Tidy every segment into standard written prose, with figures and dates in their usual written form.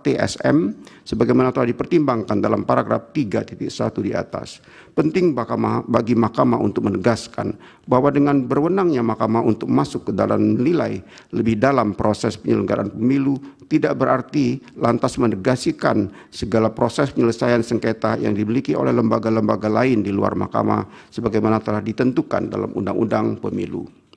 TSM sebagaimana telah dipertimbangkan dalam paragraf 3.1 di atas. Penting bagi Mahkamah untuk menegaskan bahwa dengan berwenangnya Mahkamah untuk masuk ke dalam nilai lebih dalam proses penyelenggaraan pemilu tidak berarti lantas menegasikan segala proses penyelesaian sengketa yang dimiliki oleh lembaga-lembaga lain di luar Mahkamah sebagaimana telah ditentukan dalam Undang-Undang Pemilu.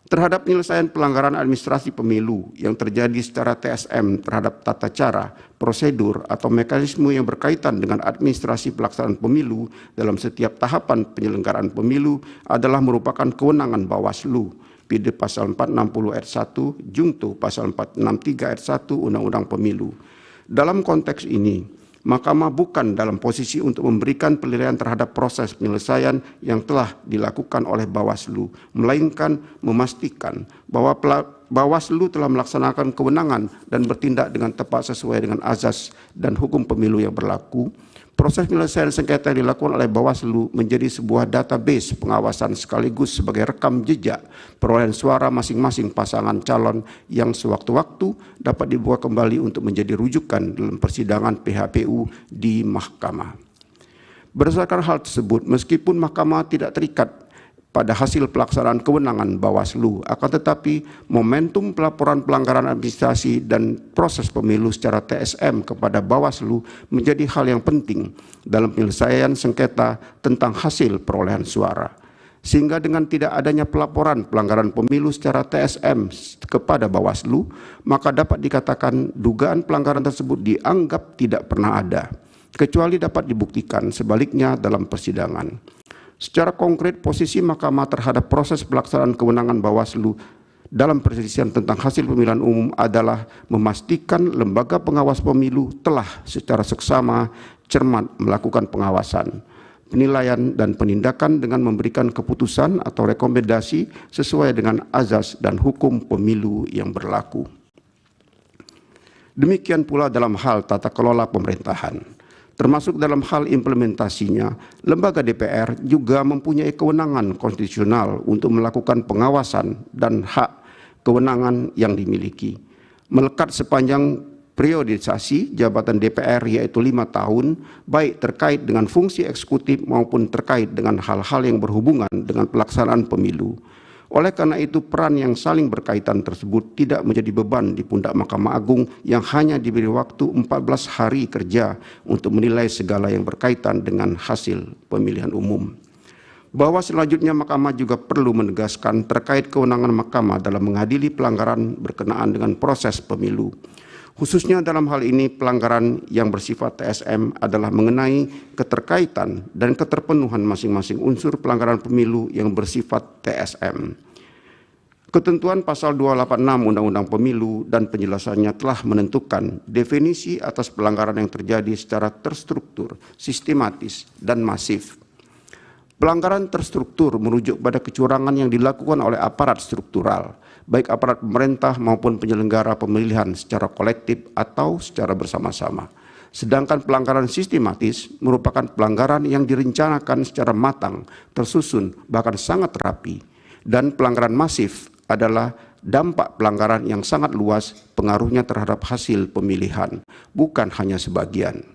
Terhadap penyelesaian pelanggaran administrasi pemilu yang terjadi secara TSM terhadap tata cara, prosedur, atau mekanisme yang berkaitan dengan administrasi pelaksanaan pemilu dalam setiap tahapan penyelenggaraan pemilu adalah merupakan kewenangan Bawaslu, PD Pasal 460 ayat 1, Jungto Pasal 463 ayat 1 Undang-Undang Pemilu. Dalam konteks ini, Mahkamah bukan dalam posisi untuk memberikan penilaian terhadap proses penyelesaian yang telah dilakukan oleh Bawaslu, melainkan memastikan bahwa Bawaslu telah melaksanakan kewenangan dan bertindak dengan tepat sesuai dengan azas dan hukum pemilu yang berlaku. Proses penyelesaian sengketa yang dilakukan oleh Bawaslu menjadi sebuah database pengawasan sekaligus sebagai rekam jejak perolehan suara masing-masing pasangan calon yang sewaktu-waktu dapat dibuat kembali untuk menjadi rujukan dalam persidangan PHPU di Mahkamah. Berdasarkan hal tersebut, meskipun Mahkamah tidak terikat pada hasil pelaksanaan kewenangan Bawaslu, akan tetapi momentum pelaporan pelanggaran administrasi dan proses pemilu secara TSM kepada Bawaslu menjadi hal yang penting dalam penyelesaian sengketa tentang hasil perolehan suara. Sehingga dengan tidak adanya pelaporan pelanggaran pemilu secara TSM kepada Bawaslu, maka dapat dikatakan dugaan pelanggaran tersebut dianggap tidak pernah ada, kecuali dapat dibuktikan sebaliknya dalam persidangan. Secara konkret, posisi Mahkamah terhadap proses pelaksanaan kewenangan Bawaslu dalam perselisihan tentang hasil pemilihan umum adalah memastikan lembaga pengawas pemilu telah secara seksama cermat melakukan pengawasan, penilaian, dan penindakan dengan memberikan keputusan atau rekomendasi sesuai dengan azas dan hukum pemilu yang berlaku. Demikian pula dalam hal tata kelola pemerintahan. Termasuk dalam hal implementasinya, lembaga DPR juga mempunyai kewenangan konstitusional untuk melakukan pengawasan dan hak kewenangan yang dimiliki. Melekat sepanjang periodisasi jabatan DPR yaitu 5 tahun, baik terkait dengan fungsi eksekutif maupun terkait dengan hal-hal yang berhubungan dengan pelaksanaan pemilu. Oleh karena itu, peran yang saling berkaitan tersebut tidak menjadi beban di pundak Mahkamah Agung yang hanya diberi waktu 14 hari kerja untuk menilai segala yang berkaitan dengan hasil pemilihan umum. Bahwa selanjutnya Mahkamah juga perlu menegaskan terkait kewenangan Mahkamah dalam mengadili pelanggaran berkenaan dengan proses pemilu. Khususnya dalam hal ini pelanggaran yang bersifat TSM adalah mengenai keterkaitan dan keterpenuhan masing-masing unsur pelanggaran pemilu yang bersifat TSM. Ketentuan pasal 286 Undang-Undang Pemilu dan penjelasannya telah menentukan definisi atas pelanggaran yang terjadi secara terstruktur, sistematis, dan masif. Pelanggaran terstruktur merujuk pada kecurangan yang dilakukan oleh aparat struktural, baik aparat pemerintah maupun penyelenggara pemilihan secara kolektif atau secara bersama-sama. Sedangkan pelanggaran sistematis merupakan pelanggaran yang direncanakan secara matang, tersusun, bahkan sangat rapi. Dan pelanggaran masif adalah dampak pelanggaran yang sangat luas pengaruhnya terhadap hasil pemilihan, bukan hanya sebagian.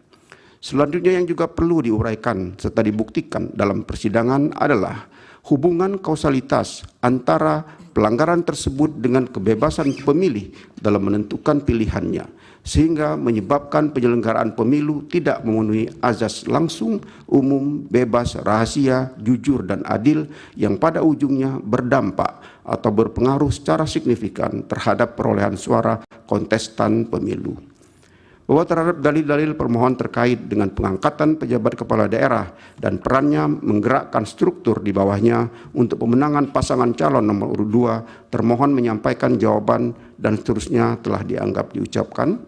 Selanjutnya yang juga perlu diuraikan serta dibuktikan dalam persidangan adalah hubungan kausalitas antara pelanggaran tersebut dengan kebebasan pemilih dalam menentukan pilihannya, sehingga menyebabkan penyelenggaraan pemilu tidak memenuhi azas langsung, umum, bebas, rahasia, jujur, dan adil yang pada ujungnya berdampak atau berpengaruh secara signifikan terhadap perolehan suara kontestan pemilu. Bahwa terhadap dalil-dalil permohonan terkait dengan pengangkatan pejabat kepala daerah dan perannya menggerakkan struktur di bawahnya untuk pemenangan pasangan calon nomor urut 2, termohon menyampaikan jawaban dan seterusnya telah dianggap diucapkan.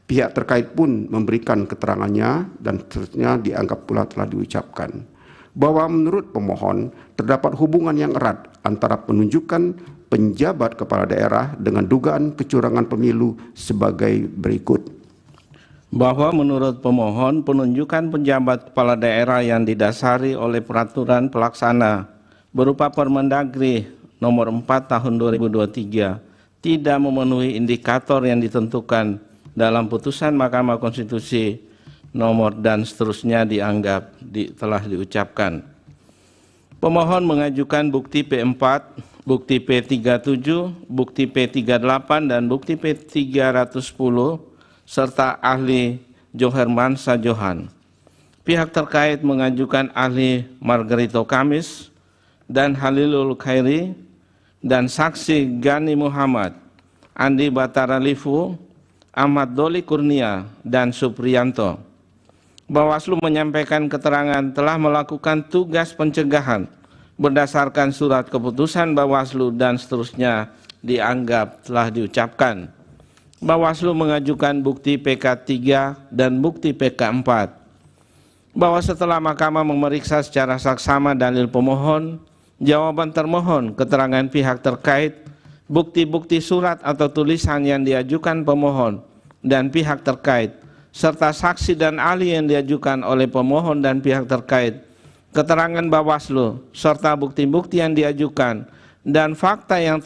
Pihak terkait pun memberikan keterangannya dan seterusnya dianggap pula telah diucapkan. Bahwa menurut pemohon terdapat hubungan yang erat antara penunjukan penjabat kepala daerah dengan dugaan kecurangan pemilu sebagai berikut. Bahwa menurut pemohon penunjukan penjabat kepala daerah yang didasari oleh peraturan pelaksana berupa Permendagri nomor 4 tahun 2023 tidak memenuhi indikator yang ditentukan dalam putusan Mahkamah Konstitusi nomor dan seterusnya dianggap telah diucapkan. Pemohon mengajukan bukti P4, bukti P37, bukti P38, dan bukti P310, serta ahli Johermansa Johan. Pihak terkait mengajukan ahli Margarito Kamis dan Halilul Khairi, dan saksi Gani Muhammad, Andi Batara Lifu, Ahmad Doli Kurnia, dan Supriyanto. Bawaslu menyampaikan keterangan telah melakukan tugas pencegahan berdasarkan surat keputusan Bawaslu dan seterusnya dianggap telah diucapkan. Bawaslu mengajukan bukti PK3 dan bukti PK4. Bahwa setelah Mahkamah memeriksa secara saksama dalil pemohon, jawaban termohon, keterangan pihak terkait, bukti-bukti surat atau tulisan yang diajukan pemohon dan pihak terkait, serta saksi dan ahli yang diajukan oleh pemohon dan pihak terkait, keterangan Bawaslu, serta bukti-bukti yang diajukan, dan fakta yang